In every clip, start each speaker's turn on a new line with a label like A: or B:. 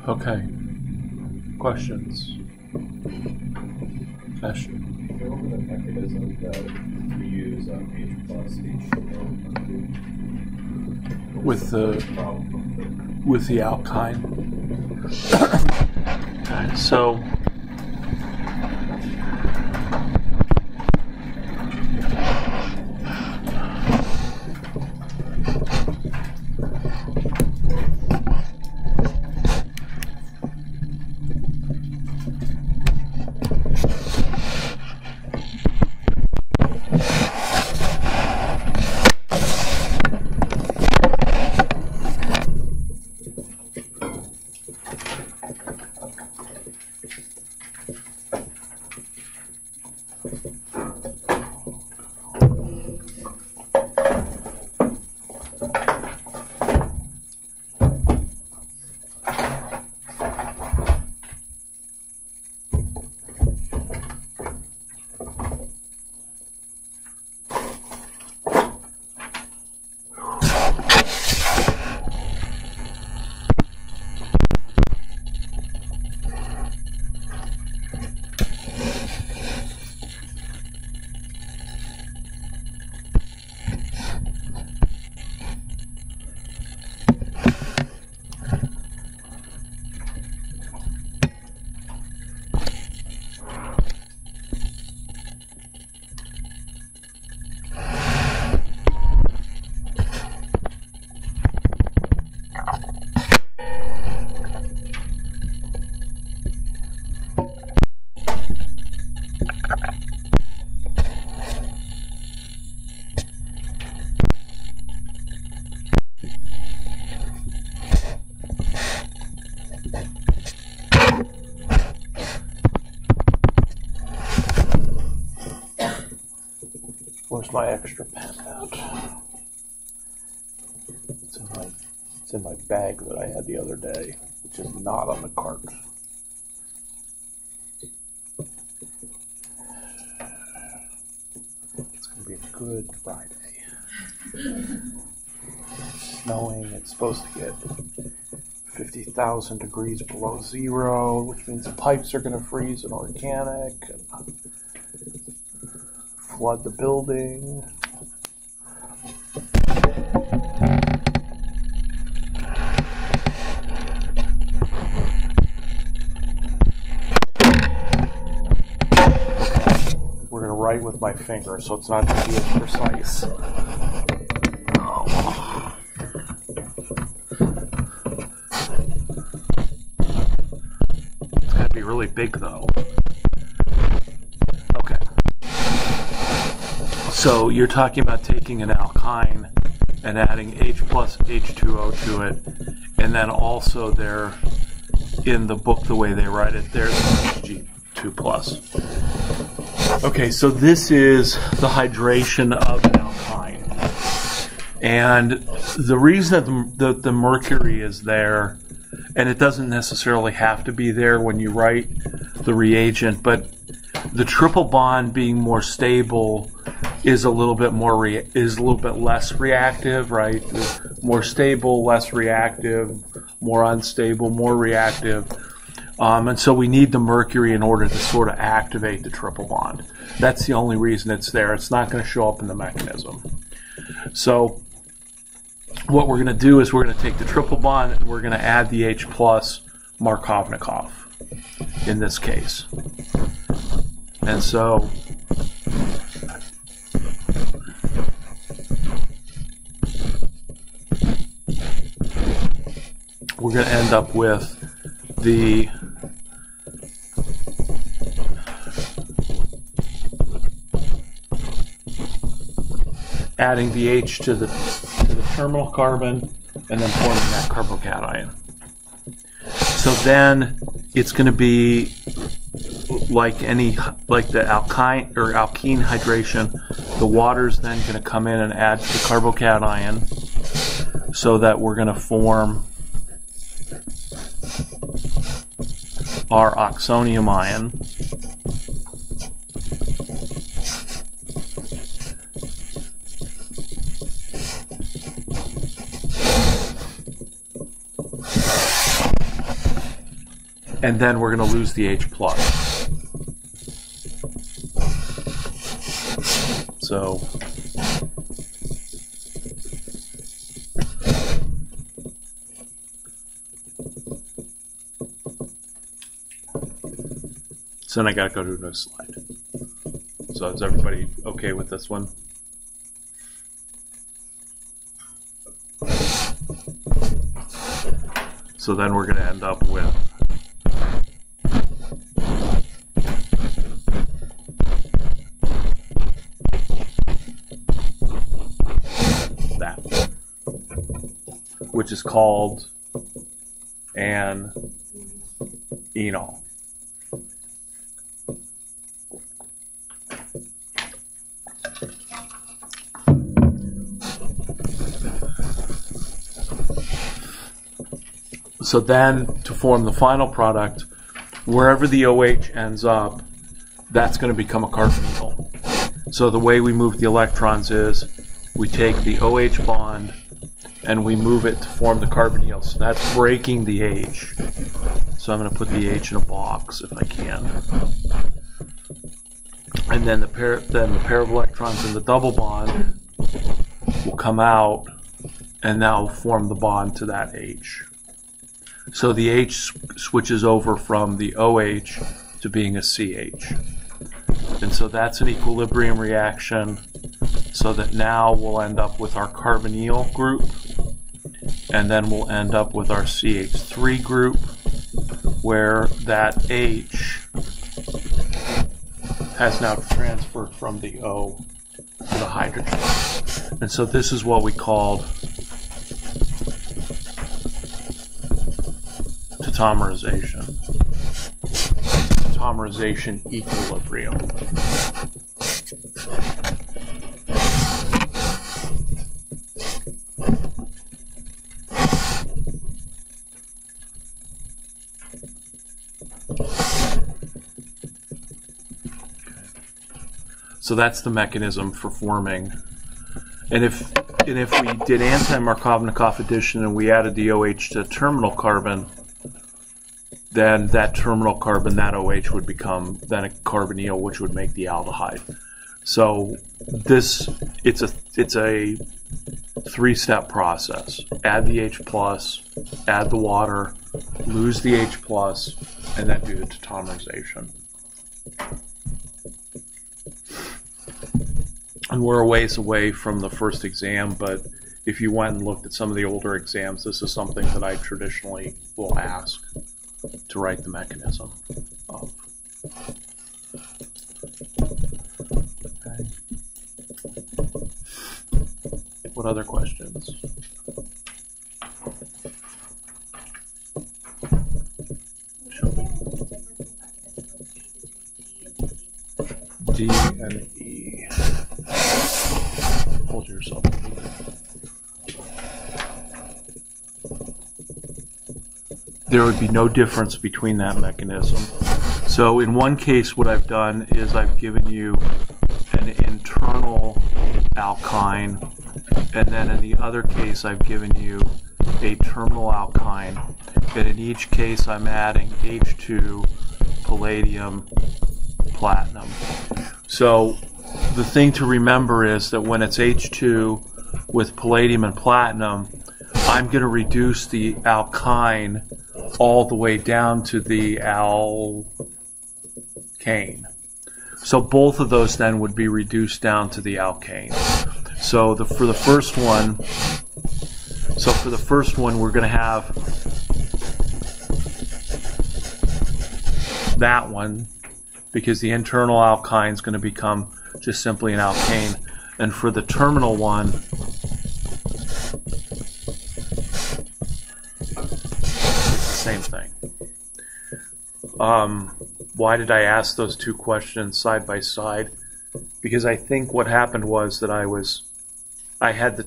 A: Okay. Questions? Ash?
B: The mechanism that we use H plus H2O
A: with the alkyne. So where's my extra pen out? It's in my bag that I had the other day, which is not on the cart. It's going to be a good Friday. It's snowing. It's supposed to get 50,000 degrees below zero, which means the pipes are going to freeze and organic and flood the building. We're going to write with my finger, so it's not going to be as precise. It's going to be really big, though. Okay. So you're talking about taking an alkyne and adding H plus H2O to it, and then also there, in the book, the way they write it, there's Hg2 plus. Okay, so this is the hydration of an alkyne. And the reason that the mercury is there, and it doesn't necessarily have to be there when you write the reagent, but the triple bond being more stable is a little bit less reactive, right? More stable, less reactive, more unstable, more reactive. And so we need the mercury in order to sort of activate the triple bond. That's the only reason it's there. It's not going to show up in the mechanism. So what we're going to do is we're going to take the triple bond and we're going to add the H plus Markovnikov in this case. And so we're going to end up with the adding the H to the terminal carbon and then forming that carbocation. So then it's going to be like the alkyne or alkene hydration. The water's then going to come in and add to the carbocation so that we're going to form our oxonium ion. and then we're going to lose the H plus. So then I got to go to another slide. So is everybody okay with this one? So then we're going to end up with that, which is called an enol. So then, to form the final product, wherever the OH ends up, that's going to become a carbonyl. So the way we move the electrons is we take the OH bond and we move it to form the carbonyl. So that's breaking the H. So I'm going to put the H in a box if I can. And then the pair of electrons in the double bond will come out and now form the bond to that H. So the H switches over from the OH to being a CH. And so that's an equilibrium reaction, so that now we'll end up with our carbonyl group, and then we'll end up with our CH3 group, where that H has now transferred from the O to the hydrogen. And so this is what we called tautomerization equilibrium. So that's the mechanism for forming. And if we did anti-Markovnikov addition and we added the OH to terminal carbon, then that terminal carbon, that OH, would become then a carbonyl, which would make the aldehyde. So it's a three-step process. Add the H plus, add the water, lose the H plus, and then do the tautomerization. And we're a ways away from the first exam, but if you went and looked at some of the older exams, this is something that I traditionally will ask to write the mechanism of. Okay. What other questions? D and E. Hold yourself. There would be no difference between that mechanism. So in one case, what I've done is I've given you an internal alkyne, and then in the other case, I've given you a terminal alkyne. And in each case, I'm adding H2, palladium, platinum. So the thing to remember is that when it's H2 with palladium and platinum, I'm going to reduce the alkyne all the way down to the alkane. So both of those then would be reduced down to the alkane. So for the first one, we're going to have that one, because the internal alkyne is going to become just simply an alkane. And for the terminal one, same thing. Why did I ask those two questions side by side? Because I think what happened was that I had the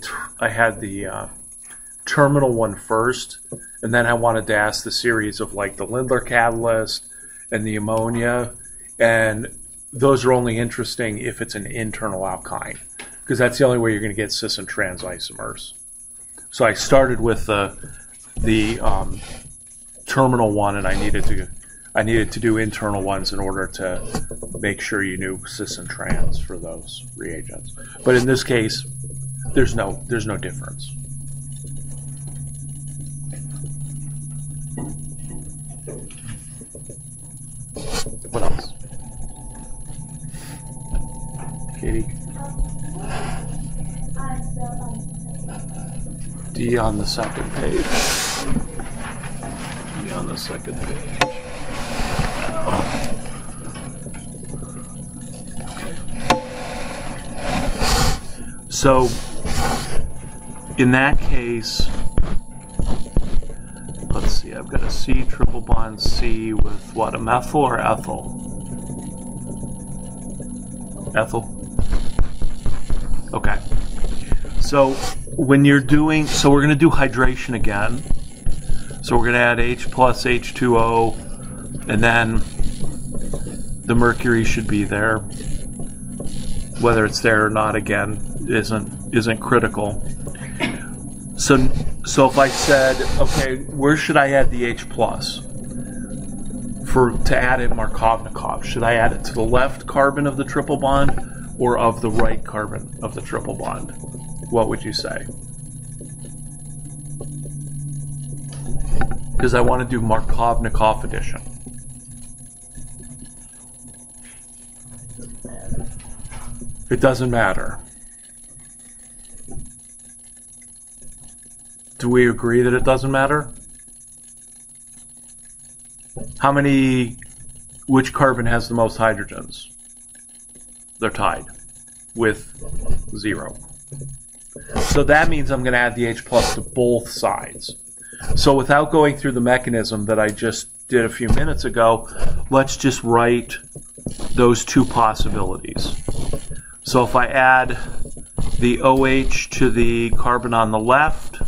A: terminal one first, and then I wanted to ask the series of like the Lindlar catalyst and the ammonia, and those are only interesting if it's an internal alkyne, because that's the only way you're going to get cis and trans isomers. So I started with the terminal one, and I needed to I needed to do internal ones in order to make sure you knew cis and trans for those reagents. But in this case, there's no difference. What else? Katie? D on the second page. D on the second page. Okay. So, in that case, let's see, I've got a C triple bond C with what, a methyl or ethyl? Ethyl? Okay. So when you're doing, so we're going to do hydration again. So we're going to add H plus H2O, and then the mercury should be there. Whether it's there or not, again, isn't critical. So if I said, okay, where should I add the H plus to add it Markovnikov? Should I add it to the left carbon of the triple bond or of the right carbon of the triple bond? What would you say? Because I want to do Markovnikov addition. It doesn't matter. Do we agree that it doesn't matter? Which carbon has the most hydrogens? They're tied with 0. So that means I'm going to add the H plus to both sides. So without going through the mechanism that I just did a few minutes ago, let's just write those two possibilities. So if I add the OH to the carbon on the left,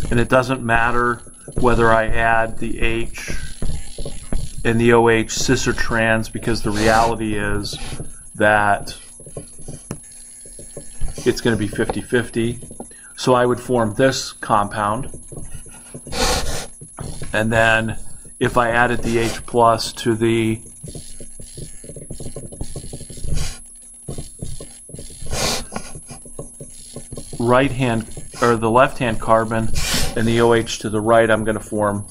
A: and it doesn't matter whether I add the H and the OH cis or trans, because the reality is that it's going to be 50-50. So I would form this compound. And then if I added the H plus to the right-hand or the left-hand carbon and the OH to the right, I'm going to form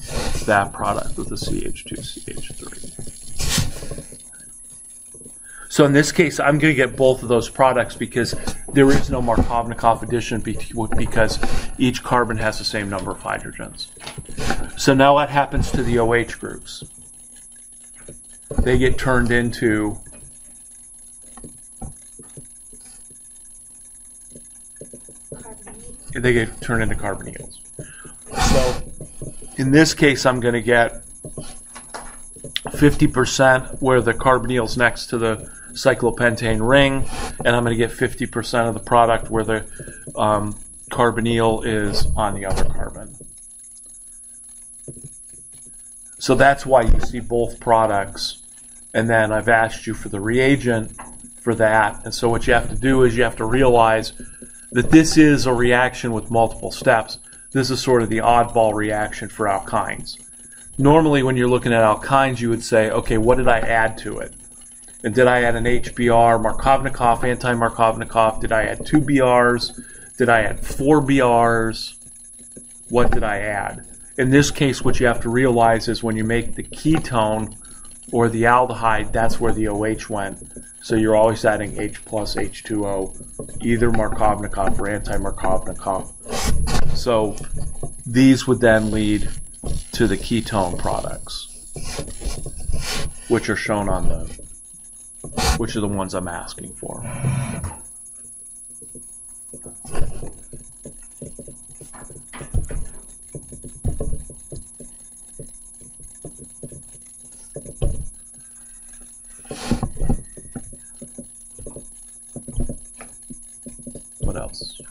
A: that product with the CH2CH3. So in this case, I'm going to get both of those products because there is no Markovnikov addition because each carbon has the same number of hydrogens. So now what happens to the OH groups? They get turned into carbonyls. So in this case, I'm going to get 50% where the carbonyl's next to the cyclopentane ring, and I'm going to get 50% of the product where the carbonyl is on the other carbon. So that's why you see both products, and then I've asked you for the reagent for that. And so what you have to do is you have to realize that this is a reaction with multiple steps. This is sort of the oddball reaction for alkynes. Normally when you're looking at alkynes, you would say, okay, what did I add to it? And did I add an HBr, Markovnikov, anti-Markovnikov? Did I add 2 BRs? Did I add 4 BRs? What did I add? In this case, what you have to realize is when you make the ketone or the aldehyde, that's where the OH went. So you're always adding H plus H2O, either Markovnikov or anti-Markovnikov. So these would then lead to the ketone products, which are shown on which are the ones I'm asking for. What else?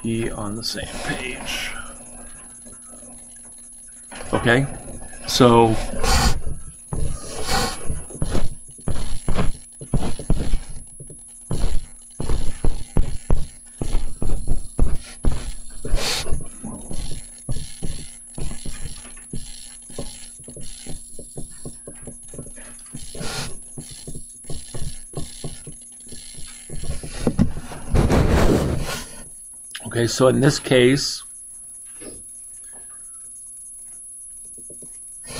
A: P on the same page. Okay, so Okay, so in this case,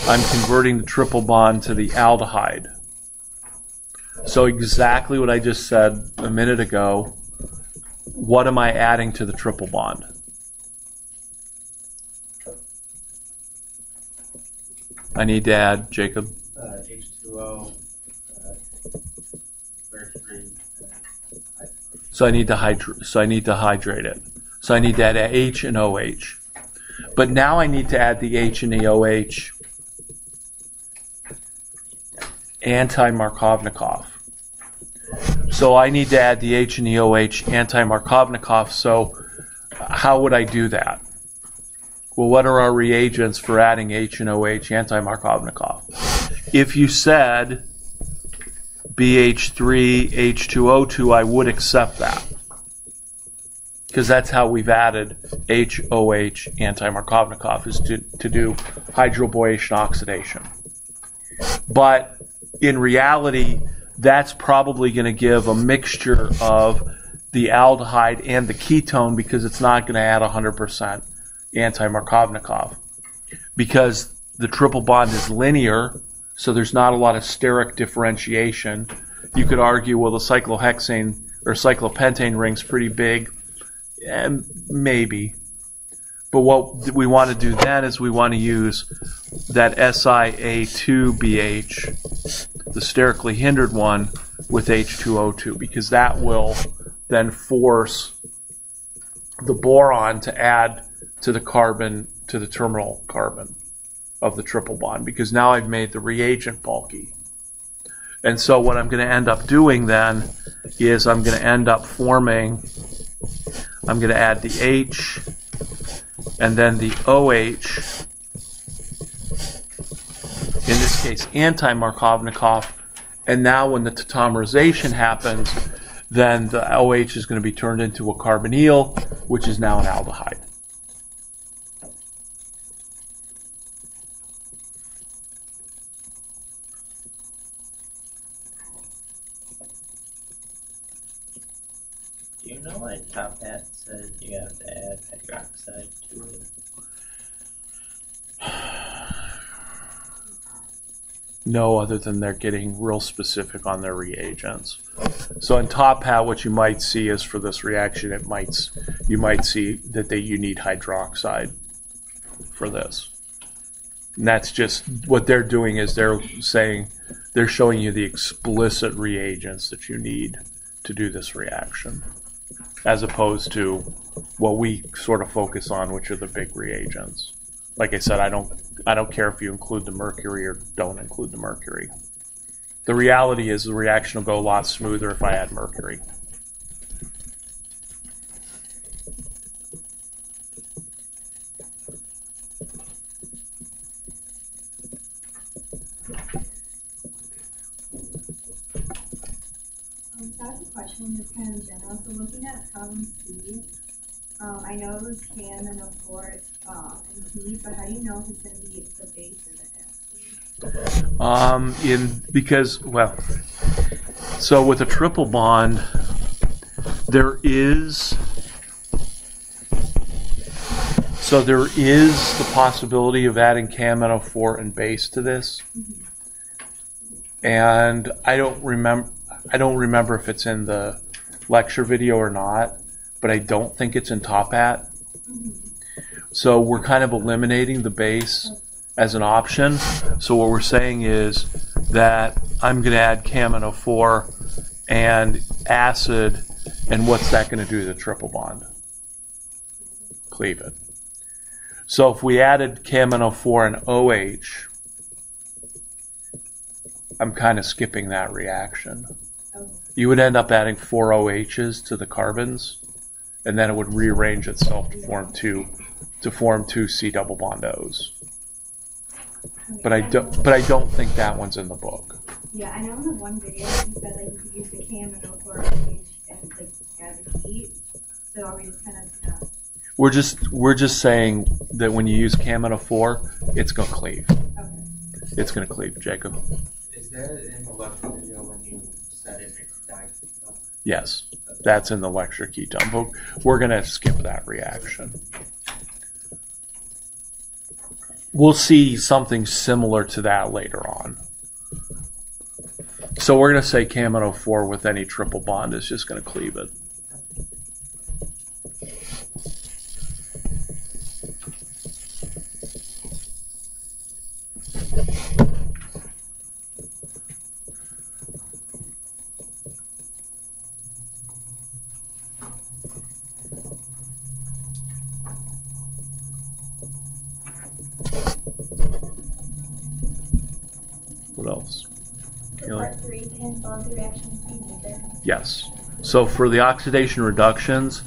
A: I'm converting the triple bond to the aldehyde. So exactly what I just said a minute ago, what am I adding to the triple bond? I need to add, Jacob?
C: H2O, mercury.
A: So I need to hydrate it. So I need to add H and OH. But now I need to add the H and the OH anti-Markovnikov. So I need to add the H and the OH anti-Markovnikov. So how would I do that? Well, what are our reagents for adding H and OH anti-Markovnikov? If you said BH3, H2O2, I would accept that. Because that's how we've added HOH anti-Markovnikov, is to do hydroboration oxidation. But in reality, that's probably going to give a mixture of the aldehyde and the ketone, because it's not going to add 100% anti-Markovnikov. Because the triple bond is linear, so there's not a lot of steric differentiation. You could argue, well, the cyclohexane or cyclopentane ring's pretty big. And maybe. But what we want to do then is we want to use that SiA2BH, the sterically hindered one, with H2O2, because that will then force the boron to add to the carbon, to the terminal carbon of the triple bond, because now I've made the reagent bulky. And so what I'm going to end up doing then is I'm going to end up forming, I'm going to add the H and then the OH, in this case anti-Markovnikov, and now when the tautomerization happens, then the OH is going to be turned into a carbonyl, which is now an aldehyde.
C: Do you know why Top Hat said you have to add hydroxide to it?
A: No, other than they're getting real specific on their reagents. So in Top Hat, what you might see is for this reaction, you might see that you need hydroxide for this. And that's just what they're doing, is they're showing you the explicit reagents that you need to do this reaction, as opposed to what we sort of focus on, which are the big reagents. Like I said, I don't care if you include the mercury or don't include the mercury. The reality is the reaction will go a lot smoother if I add mercury.
D: So I have a question that's kind of general. So looking at problem C, I know it was CAM and O4 and heat, but how do you know if it's going to be the base or the acid?
A: So with a triple bond, there is the possibility of adding CAM and O4 and base to this. Mm-hmm. And I don't remember if it's in the lecture video or not, but I don't think it's in Top Hat. Mm-hmm. So we're kind of eliminating the base as an option. So what we're saying is that I'm going to add CAM and O4 and acid, and what's that going to do to the triple bond? Cleave it. So if we added CAM and O4 and OH, I'm kind of skipping that reaction. You would end up adding 4 OHs to the carbons, and then it would rearrange itself to form two C double bond O's. But I don't think that one's in the book.
D: Yeah, I know in the one video you said like you could use the CAM and O4 and like as a heat. So are we just kind of
A: We're just saying that when you use CAM and O4, it's gonna cleave.
D: Okay.
A: It's gonna cleave, Jacob.
C: Is that in the lecture video when you said it makes diketone?
A: Yes.
C: Okay.
A: that's in the lecture ketone, but we're going to skip that reaction. We'll see something similar to that later on. So we're going to say CaMnO4 with any triple bond is just going to cleave it. What else?
D: Part 3, can all the reactions be neither?
A: Yes. So for the oxidation reductions,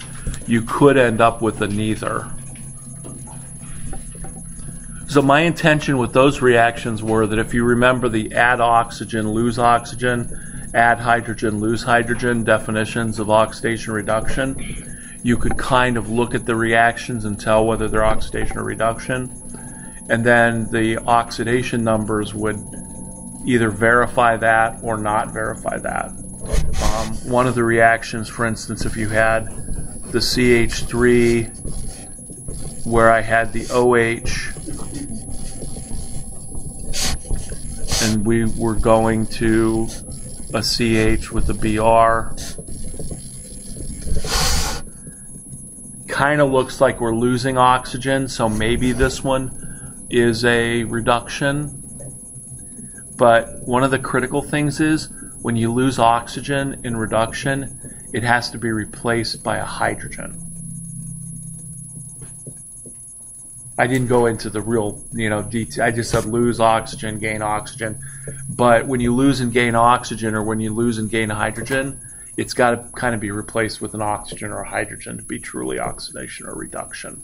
A: you could end up with a neither. So my intention with those reactions were that if you remember the add oxygen, lose oxygen, add hydrogen, lose hydrogen definitions of oxidation reduction, you could kind of look at the reactions and tell whether they're oxidation or reduction. And then the oxidation numbers would either verify that or not verify that. One of the reactions, for instance, if you had the CH3 where I had the OH and we were going to a CH with a BR, kind of looks like we're losing oxygen, so maybe this one is a reduction. But one of the critical things is when you lose oxygen in reduction, it has to be replaced by a hydrogen. I didn't go into the real, detail. I just said lose oxygen, gain oxygen. But when you lose and gain oxygen, or when you lose and gain hydrogen, it's got to kind of be replaced with an oxygen or a hydrogen to be truly oxidation or reduction.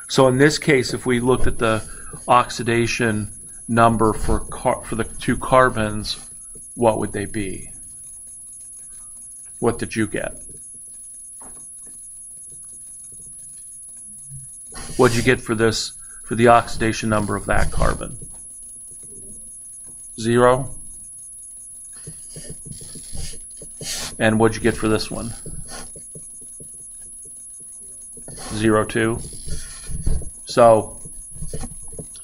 A: So in this case, if we looked at the oxidation number for the two carbons, what would they be? What did you get? What did you get for this, for the oxidation number of that carbon? 0? And what did you get for this one? 0, 2. So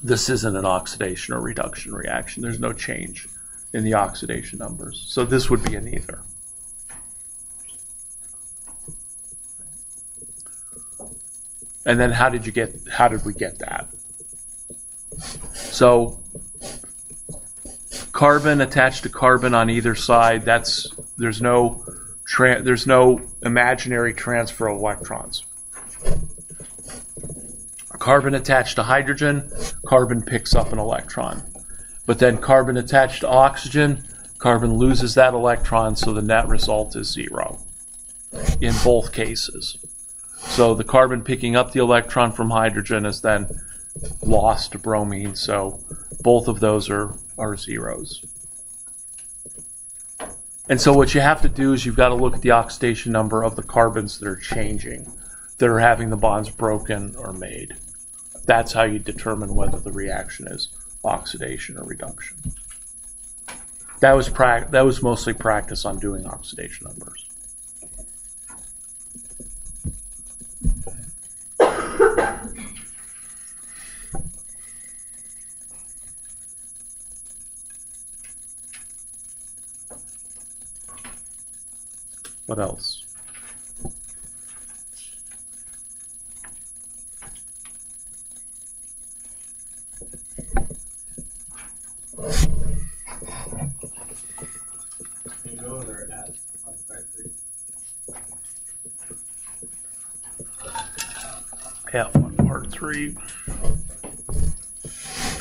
A: this isn't an oxidation or reduction reaction. There's no change in the oxidation numbers. So this would be a neither. And then how did we get that? So carbon attached to carbon on either side, there's no imaginary transfer of electrons. Carbon attached to hydrogen, carbon picks up an electron. But then carbon attached to oxygen, carbon loses that electron, so the net result is 0 in both cases. So the carbon picking up the electron from hydrogen is then lost to bromine, so both of those are zeros. And so what you have to do is you've got to look at the oxidation number of the carbons that are changing, that are having the bonds broken or made. That's how you determine whether the reaction is oxidation or reduction. That was mostly practice on doing oxidation numbers. What else?
B: Can you go over at 153?
A: F1 part 3.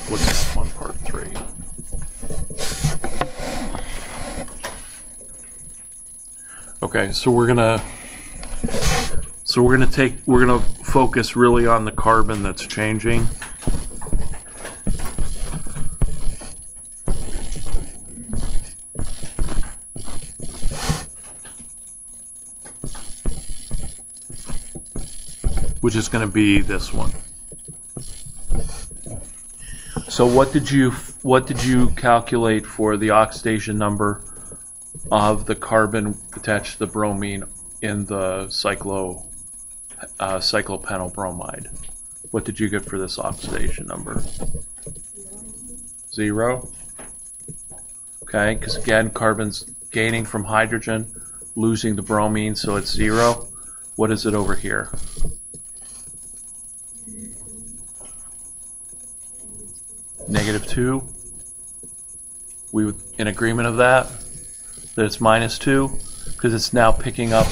A: What's F1 part 3? Okay, so we're gonna focus really on the carbon that's changing. Which is going to be this one. So what did you calculate for the oxidation number of the carbon attached to the bromine cyclopenylbromide. What did you get for this oxidation number? 0. Okay, because again, carbon's gaining from hydrogen, losing the bromine, so it's 0. What is it over here? -2. We would in agreement of that it's -2 because it's now picking up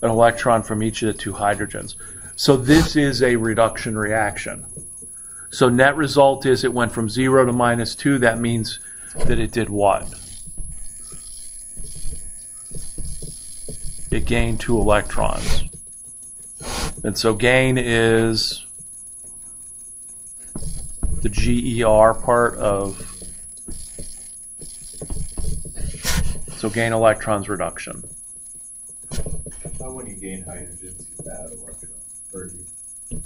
A: an electron from each of the 2 hydrogens. So this is a reduction reaction. So net result is it went from 0 to -2. That means that it did what? It gained 2 electrons. And so gain is the GER part of, so gain electrons reduction.
B: How when you gain hydrogens, you add electrons, or you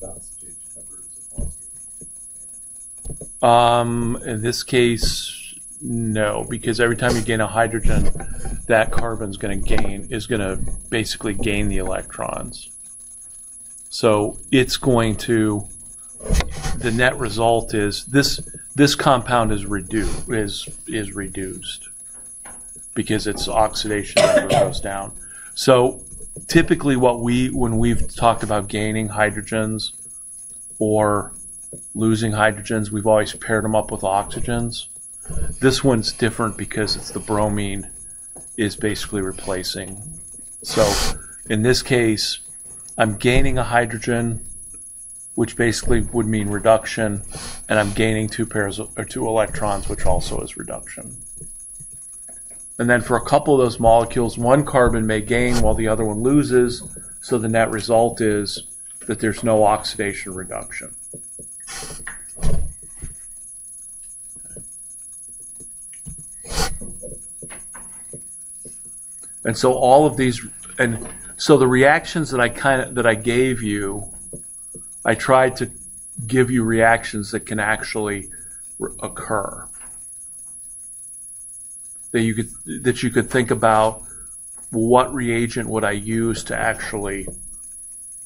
B: oxidation number is a positive?
A: In this case, no, because every time you gain a hydrogen, that carbon's going to basically gain the electrons. So it's going to, the net result is this compound is reduced because its oxidation number goes down. So typically when we've talked about gaining hydrogens or losing hydrogens, we've always paired them up with oxygens. This one's different because it's the bromine is basically replacing. So in this case, I'm gaining a hydrogen, which basically would mean reduction, and I'm gaining 2 electrons, which also is reduction. And then for a couple of those molecules, one carbon may gain while the other one loses, so the net result is that there's no oxidation reduction. And so all of these, and so the reactions that I gave you, I tried to give you reactions that can actually occur. That you could think about, what reagent would I use to actually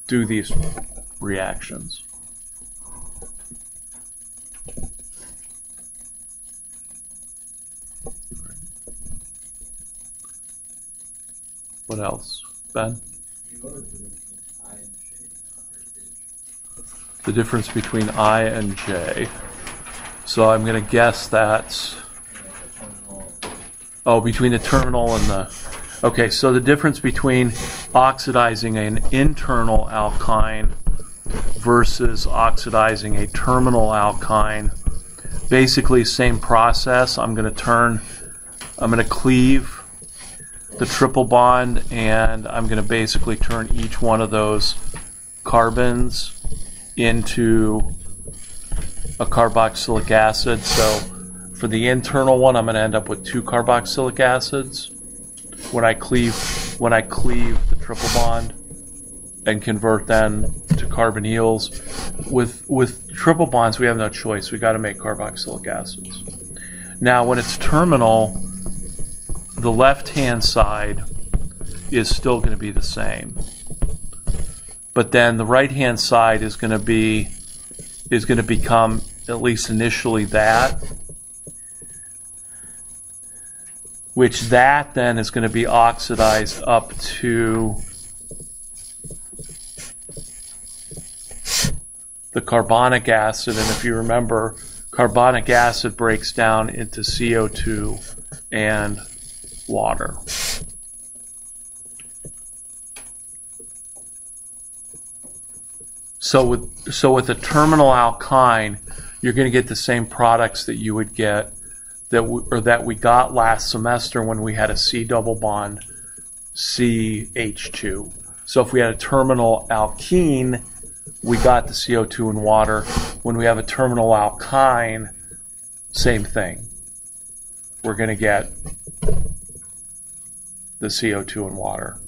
A: do these reactions? What else, Ben? The difference between I and J. So I'm going to guess that's, between the terminal and the, okay, so the difference between oxidizing an internal alkyne versus oxidizing a terminal alkyne, basically same process. I'm going to cleave the triple bond, and I'm going to basically turn each one of those carbons into a carboxylic acid. So for the internal one, I'm going to end up with 2 carboxylic acids when I cleave the triple bond and convert them to carbonyls. With triple bonds, we have no choice. We got to make carboxylic acids. Now, when it's terminal, the left-hand side is still going to be the same, but then the right-hand side is going to become, at least initially, that, which that then is going to be oxidized up to the carbonic acid. And if you remember, carbonic acid breaks down into CO2 and water. So with a terminal alkyne, you're going to get the same products that you would get that we got last semester when we had a C double bond CH2. So if we had a terminal alkene, we got the CO2 and water. When we have a terminal alkyne, same thing. We're going to get the CO2 and water.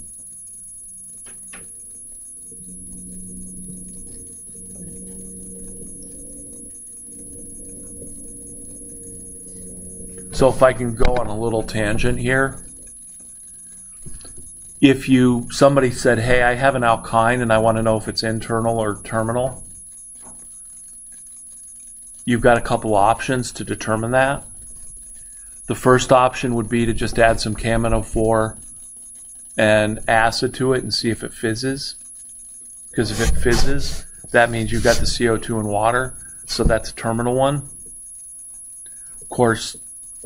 A: So if I can go on a little tangent here. if somebody said, hey, I have an alkyne and I want to know if it's internal or terminal, you've got a couple options to determine that. The first option would be to just add some CaMnO4 and acid to it and see if it fizzes. Because if it fizzes, that means you've got the CO2 and water, so that's a terminal one. Of course,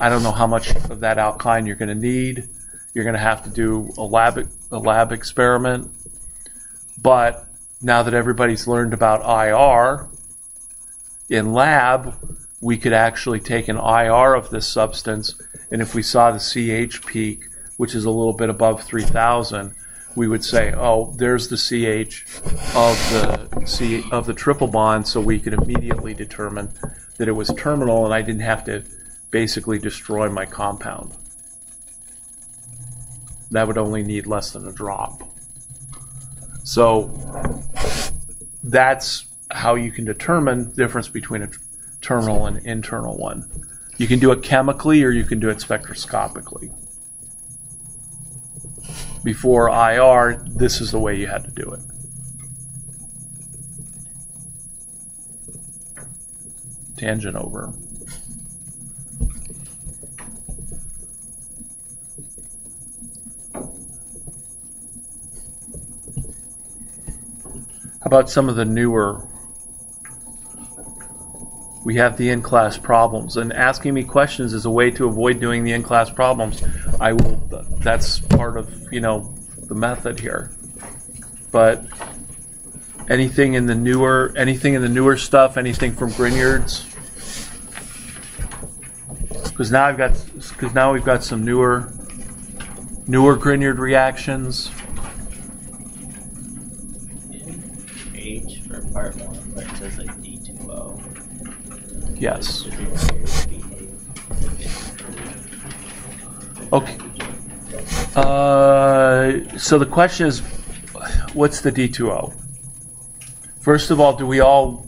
A: I don't know how much of that alkyne you're going to need. You're going to have to do a lab experiment. But now that everybody's learned about IR, in lab, we could actually take an IR of this substance, and if we saw the CH peak, which is a little bit above 3,000, we would say, oh, there's the CH of the triple bond, so we could immediately determine that it was terminal, and I didn't have to basically destroy my compound. That would only need less than a drop. So that's how you can determine the difference between a terminal and internal one. You can do it chemically or you can do it spectroscopically. Before IR, this is the way you had to do it. Tangent over. How about some of the newer? We have the in-class problems, and asking me questions is a way to avoid doing the in-class problems. That's part of, the method here. But anything in the newer stuff, anything from Grignard's? Because now we've got some newer Grignard reactions.
C: H for part 1, where it says like D2O.
A: Yes. Okay. So the question is, what's the D2O? First of all, do we all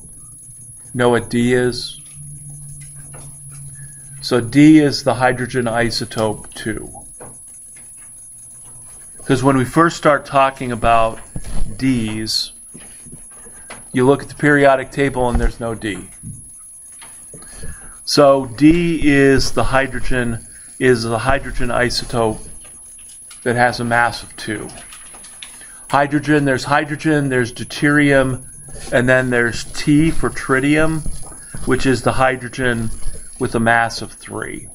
A: know what D is? So D is the hydrogen isotope 2. Because when we first start talking about Ds, you look at the periodic table and there's no D. So D is the hydrogen isotope that has a mass of 2. There's hydrogen, there's deuterium, and then there's T for tritium, which is the hydrogen with a mass of 3.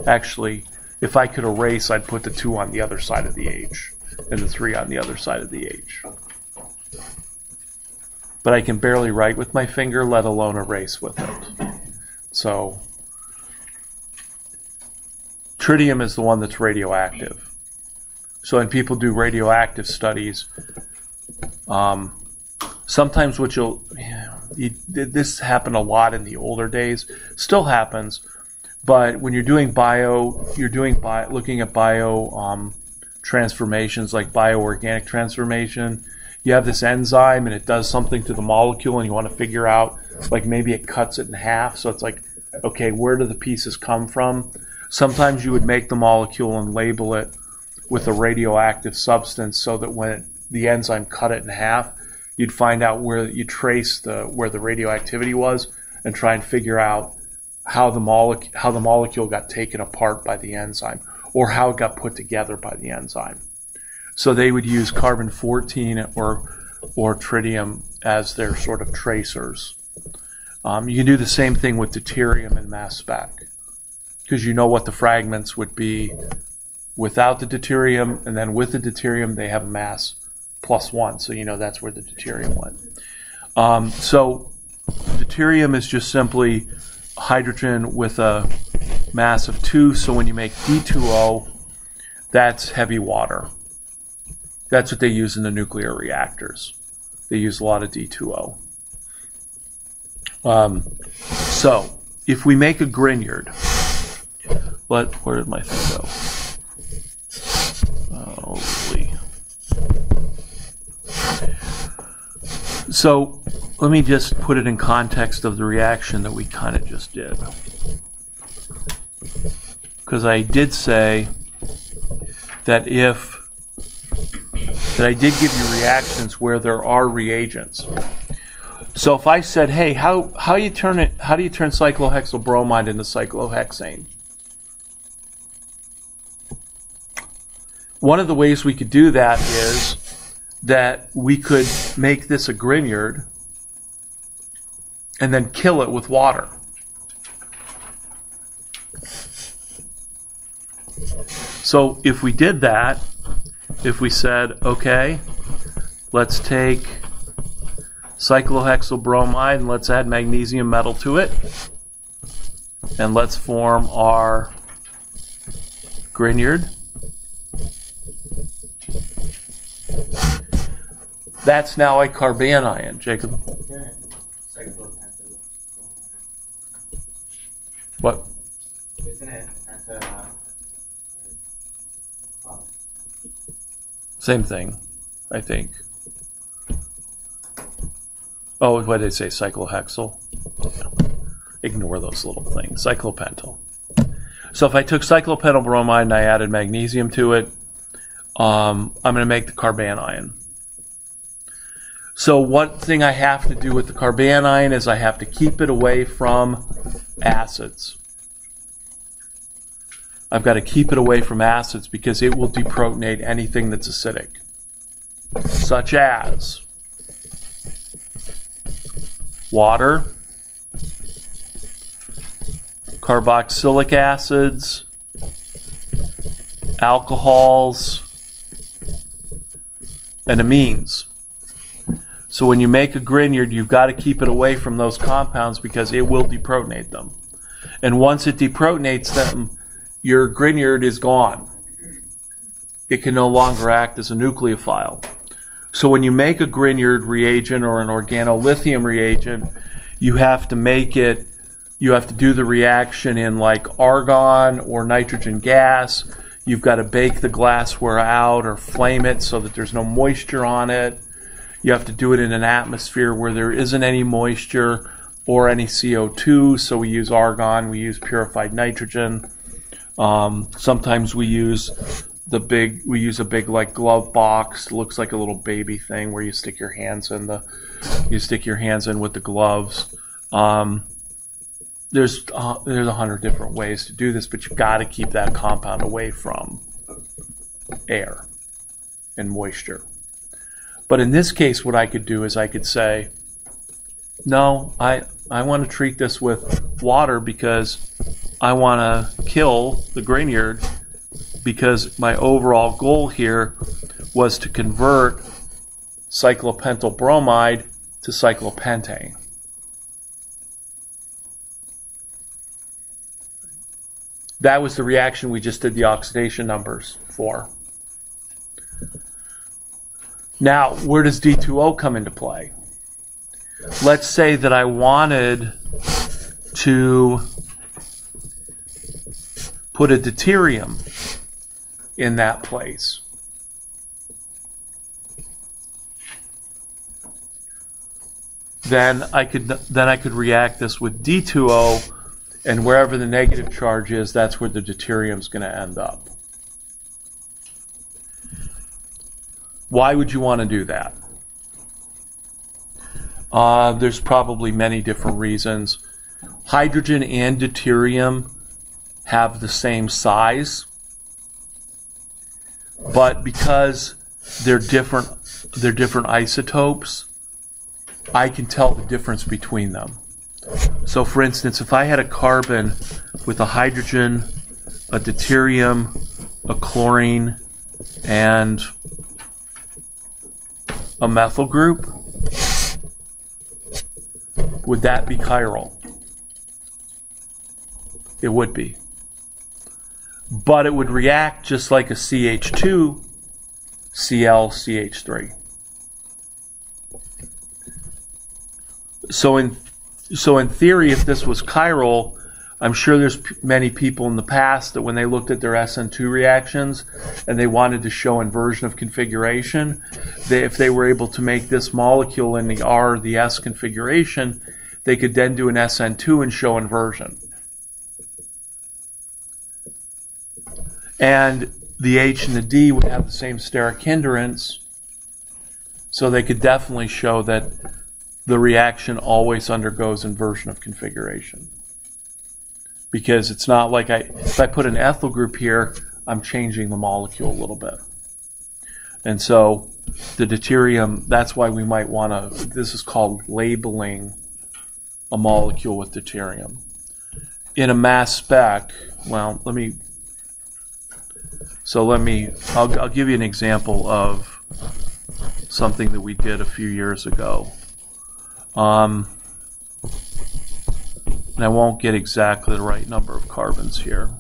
A: Actually, if I could erase, I'd put the 2 on the other side of the H and the 3 on the other side of the H. But I can barely write with my finger, let alone erase with it. So, tritium is the one that's radioactive. So when people do radioactive studies, sometimes this happened a lot in the older days, still happens, but when you're looking at bio transformations like bioorganic transformation, you have this enzyme and it does something to the molecule and you want to figure out, like maybe it cuts it in half, so it's like, okay, where do the pieces come from? Sometimes you would make the molecule and label it with a radioactive substance so that when the enzyme cut it in half, you'd find out where you trace where the radioactivity was and try and figure out how the molecule got taken apart by the enzyme or how it got put together by the enzyme. So they would use carbon-14 or tritium as their sort of tracers. You can do the same thing with deuterium and mass spec, because you know what the fragments would be without the deuterium, and then with the deuterium they have a mass +1, so you know that's where the deuterium went. So deuterium is just simply hydrogen with a mass of 2, so when you make D2O, that's heavy water. That's what they use in the nuclear reactors. They use a lot of D2O. So if we make a Grignard, where did my thing go? Holy. So let me just put it in context of the reaction that we kind of just did. Because I did say that if that I did give you reactions where there are reagents. So if I said, hey, how do you turn cyclohexylbromide into cyclohexane? One of the ways we could do that is that we could make this a Grignard and then kill it with water. So if we did that, if we said, okay, let's take cyclohexylbromide and let's add magnesium metal to it, and let's form our Grignard. That's now a carbanion, Jacob. What?
C: Isn't it?
A: Same thing, I think. Oh, what did they say? Cyclohexyl? Ignore those little things. Cyclopentyl. So if I took cyclopentyl and I added magnesium to it, I'm going to make the carbanion. So one thing I have to do with the carbanion is I have to keep it away from acids. I've got to keep it away from acids because it will deprotonate anything that's acidic, such as water, carboxylic acids, alcohols, and amines. So when you make a Grignard, you've got to keep it away from those compounds because it will deprotonate them. And once it deprotonates them, your Grignard is gone. It can no longer act as a nucleophile. So when you make a Grignard reagent or an organolithium reagent, you have to do the reaction in like argon or nitrogen gas. You've got to bake the glassware out or flame it so that there's no moisture on it. You have to do it in an atmosphere where there isn't any moisture or any CO2. So we use argon, we use purified nitrogen. Sometimes we use a big like glove box. It looks like a little baby thing where you stick your hands in with the gloves. There's 100 different ways to do this, but you've got to keep that compound away from air and moisture. But in this case, what I could do is I could say, no, I want to treat this with water because I want to kill the Grignard because my overall goal here was to convert cyclopentyl bromide to cyclopentane. That was the reaction we just did the oxidation numbers for. Now, where does D2O come into play? Let's say that I wanted to put a deuterium in that place. Then I could react this with D2O, and wherever the negative charge is, that's where the deuterium is going to end up. Why would you want to do that? There's probably many different reasons. Hydrogen and deuterium have the same size, but because they're different isotopes, I can tell the difference between them. So for instance, if I had a carbon with a hydrogen, a deuterium, a chlorine, and a methyl group, would that be chiral? It would be. But it would react just like a CH2, Cl, CH3. So in theory, if this was chiral, I'm sure there's many people in the past that when they looked at their SN2 reactions and they wanted to show inversion of configuration, if they were able to make this molecule in the R or the S configuration, they could then do an SN2 and show inversion. And the H and the D would have the same steric hindrance So they could definitely show that the reaction always undergoes inversion of configuration. Because it's not like if I put an ethyl group here, I'm changing the molecule a little bit. And so the deuterium, that's why we might want to, this is called labeling a molecule with deuterium. In a mass spec, well, I'll give you an example of something that we did a few years ago. And I won't get exactly the right number of carbons here.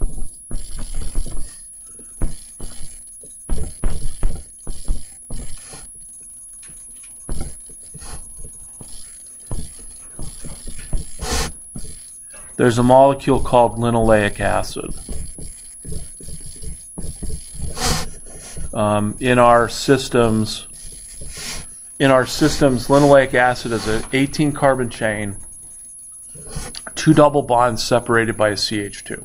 A: There's a molecule called linoleic acid. In our systems, linoleic acid is an 18 carbon chain, 2 double bonds separated by a CH2.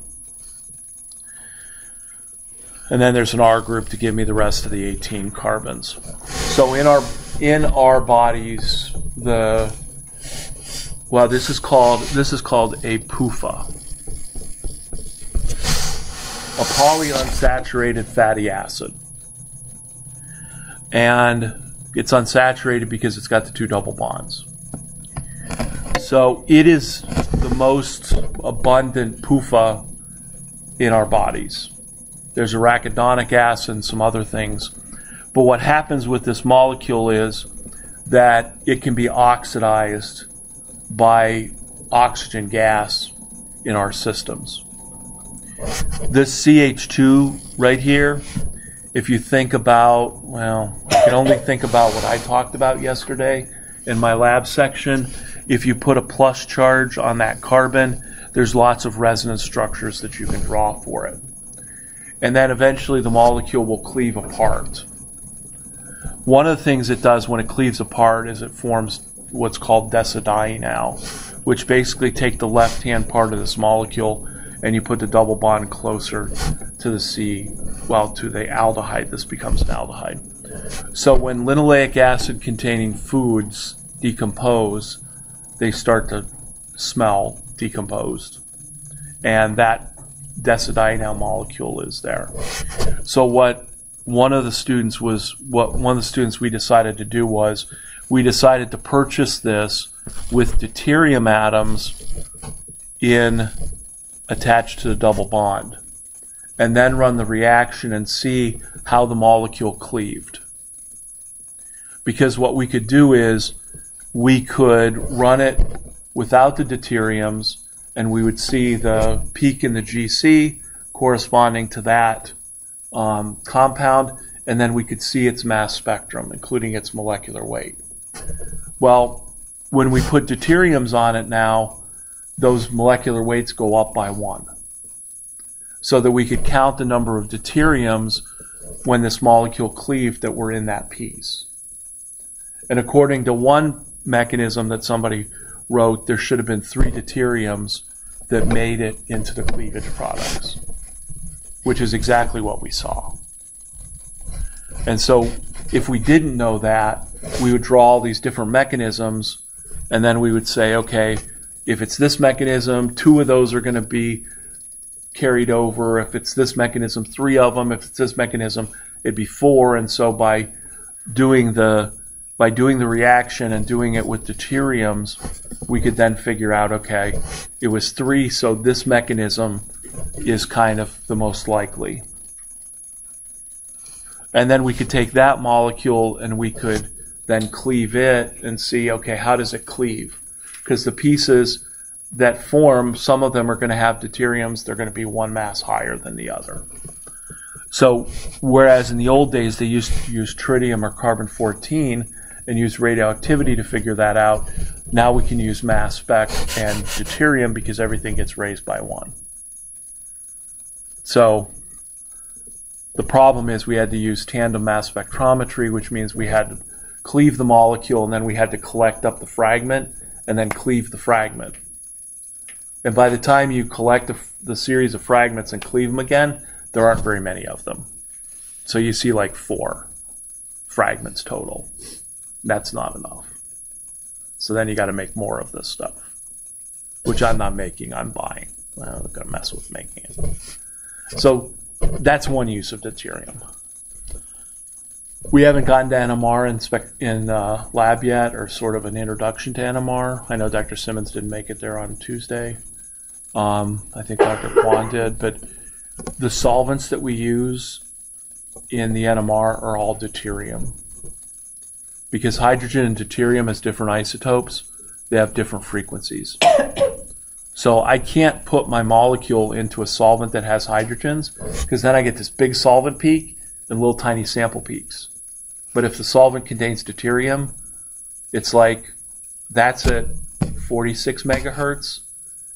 A: And then there's an R group to give me the rest of the 18 carbons. So in our bodies, this is called a PUFA, a polyunsaturated fatty acid. And it's unsaturated because it's got the 2 double bonds. So it is the most abundant PUFA in our bodies. There's arachidonic acid and some other things. But what happens with this molecule is that it can be oxidized by oxygen gas in our systems. This CH2 right here, if you think about, I can only think about what I talked about yesterday in my lab section. If you put a plus charge on that carbon, there's lots of resonance structures that you can draw for it. And then eventually the molecule will cleave apart. One of the things it does when it cleaves apart is it forms what's called decadienal, which basically take the left-hand part of this molecule and you put the double bond closer to to the aldehyde. This becomes an aldehyde. So when linoleic acid containing foods decompose, they start to smell decomposed. And that decadienal molecule is there. So one of the students we decided to do was we decided to purchase this with deuterium atoms attached to the double bond, and then run the reaction and see how the molecule cleaved. Because what we could do is we could run it without the deuteriums, and we would see the peak in the GC corresponding to that compound, and then we could see its mass spectrum, including its molecular weight. Well, when we put deuteriums on it now, those molecular weights go up by 1. So that we could count the number of deuteriums when this molecule cleaved that were in that piece. And according to one mechanism that somebody wrote, there should have been 3 deuteriums that made it into the cleavage products, which is exactly what we saw. And so if we didn't know that, we would draw all these different mechanisms, and then we would say, okay, if it's this mechanism, 2 of those are going to be carried over. If it's this mechanism, 3 of them. If it's this mechanism, it'd be 4. And so by doing the reaction and doing it with deuteriums, we could then figure out, okay, it was 3, so this mechanism is kind of the most likely. And then we could take that molecule and we could then cleave it and see, okay, how does it cleave? Because the pieces that form, some of them are going to have deuteriums, they're going to be 1 mass higher than the other. So whereas in the old days they used to use tritium or carbon-14 and use radioactivity to figure that out, now we can use mass spec and deuterium because everything gets raised by 1. So the problem is we had to use tandem mass spectrometry, which means we had to cleave the molecule and then we had to collect up the fragment and then cleave the fragment. And by the time you collect the series of fragments and cleave them again, there aren't very many of them. So you see like 4 fragments total. That's not enough. So then you got to make more of this stuff, which I'm not making, I'm buying. I'm not going to mess with making it. So that's one use of deuterium. We haven't gotten to NMR in lab yet, or sort of an introduction to NMR. I know Dr. Simmons didn't make it there on Tuesday. I think Dr. Kwan did, but the solvents that we use in the NMR are all deuterium. Because hydrogen and deuterium has different isotopes, they have different frequencies. So I can't put my molecule into a solvent that has hydrogens, because then I get this big solvent peak and little tiny sample peaks. But if the solvent contains deuterium, it's like that's at 46 megahertz,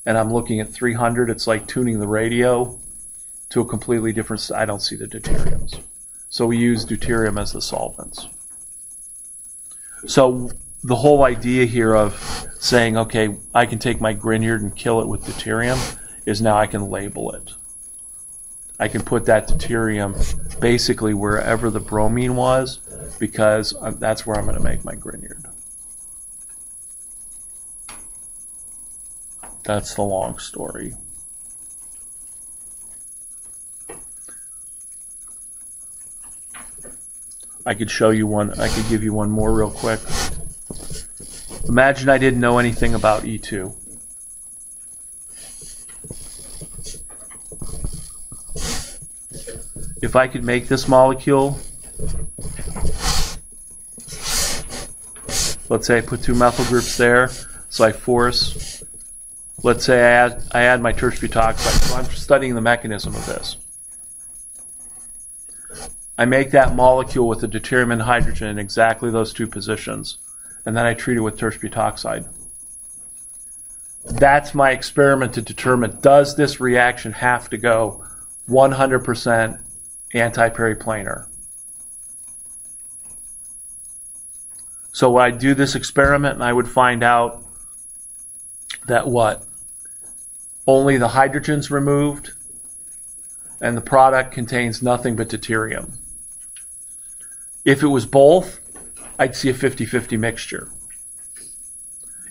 A: and I'm looking at 300. It's like tuning the radio to a completely different. I don't see the deuteriums. So we use deuterium as the solvents. So the whole idea here of saying, okay, I can take my Grignard and kill it with deuterium is now I can label it. I can put that deuterium basically wherever the bromine was, because that's where I'm going to make my Grignard. That's the long story. I could show you one. I could give you one more real quick. Imagine I didn't know anything about E2. If I could make this molecule, let's say I put 2 methyl groups there, so I force, let's say I add my tertiary butoxide, so I'm studying the mechanism of this. I make that molecule with the deuterium and hydrogen in exactly those 2 positions, and then I treat it with tertiary butoxide. That's my experiment to determine, does this reaction have to go 100% anti-periplanar? So I do this experiment and I would find out that what? Only the hydrogen's removed and the product contains nothing but deuterium. If it was both, I'd see a 50-50 mixture.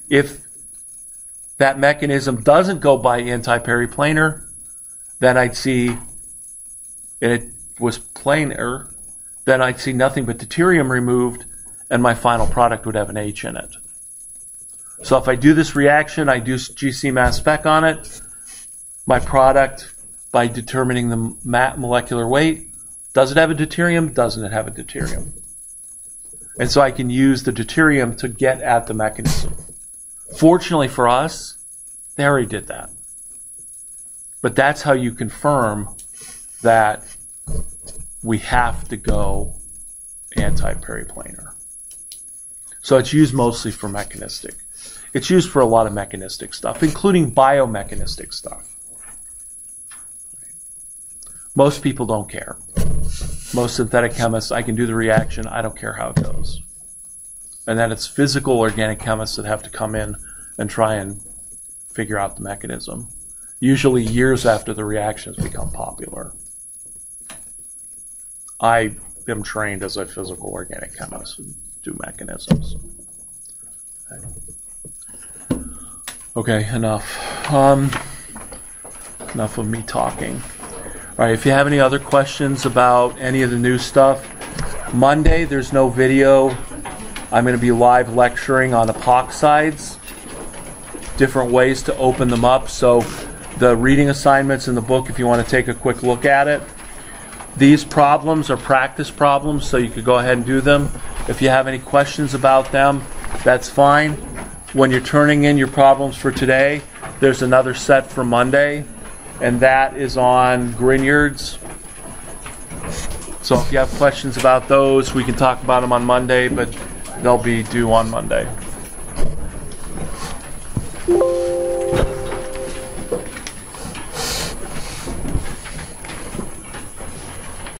A: If that mechanism doesn't go by anti-periplanar, then I'd see, and it was planar, then I'd see nothing but deuterium removed, and my final product would have an H in it. So if I do this reaction, I do GC mass spec on it, my product, by determining the molecular weight, does it have a deuterium? Doesn't it have a deuterium? And so I can use the deuterium to get at the mechanism. Fortunately for us, they already did that. But that's how you confirm that we have to go anti-periplanar. So it's used mostly for mechanistic. It's used for a lot of mechanistic stuff, including biomechanistic stuff. Most people don't care. Most synthetic chemists, I can do the reaction, I don't care how it goes. And then it's physical organic chemists that have to come in and try and figure out the mechanism. Usually years after the reaction has become popular. I am trained as a physical organic chemist and do mechanisms. Okay, enough. Enough of me talking. All right, if you have any other questions about any of the new stuff, Monday there's no video. I'm going to be live lecturing on epoxides, different ways to open them up. So the reading assignments in the book, if you want to take a quick look at it. These problems are practice problems, so you could go ahead and do them. If you have any questions about them, that's fine. When you're turning in your problems for today, there's another set for Monday, and that is on Grignards. So if you have questions about those, we can talk about them on Monday, but they'll be due on Monday.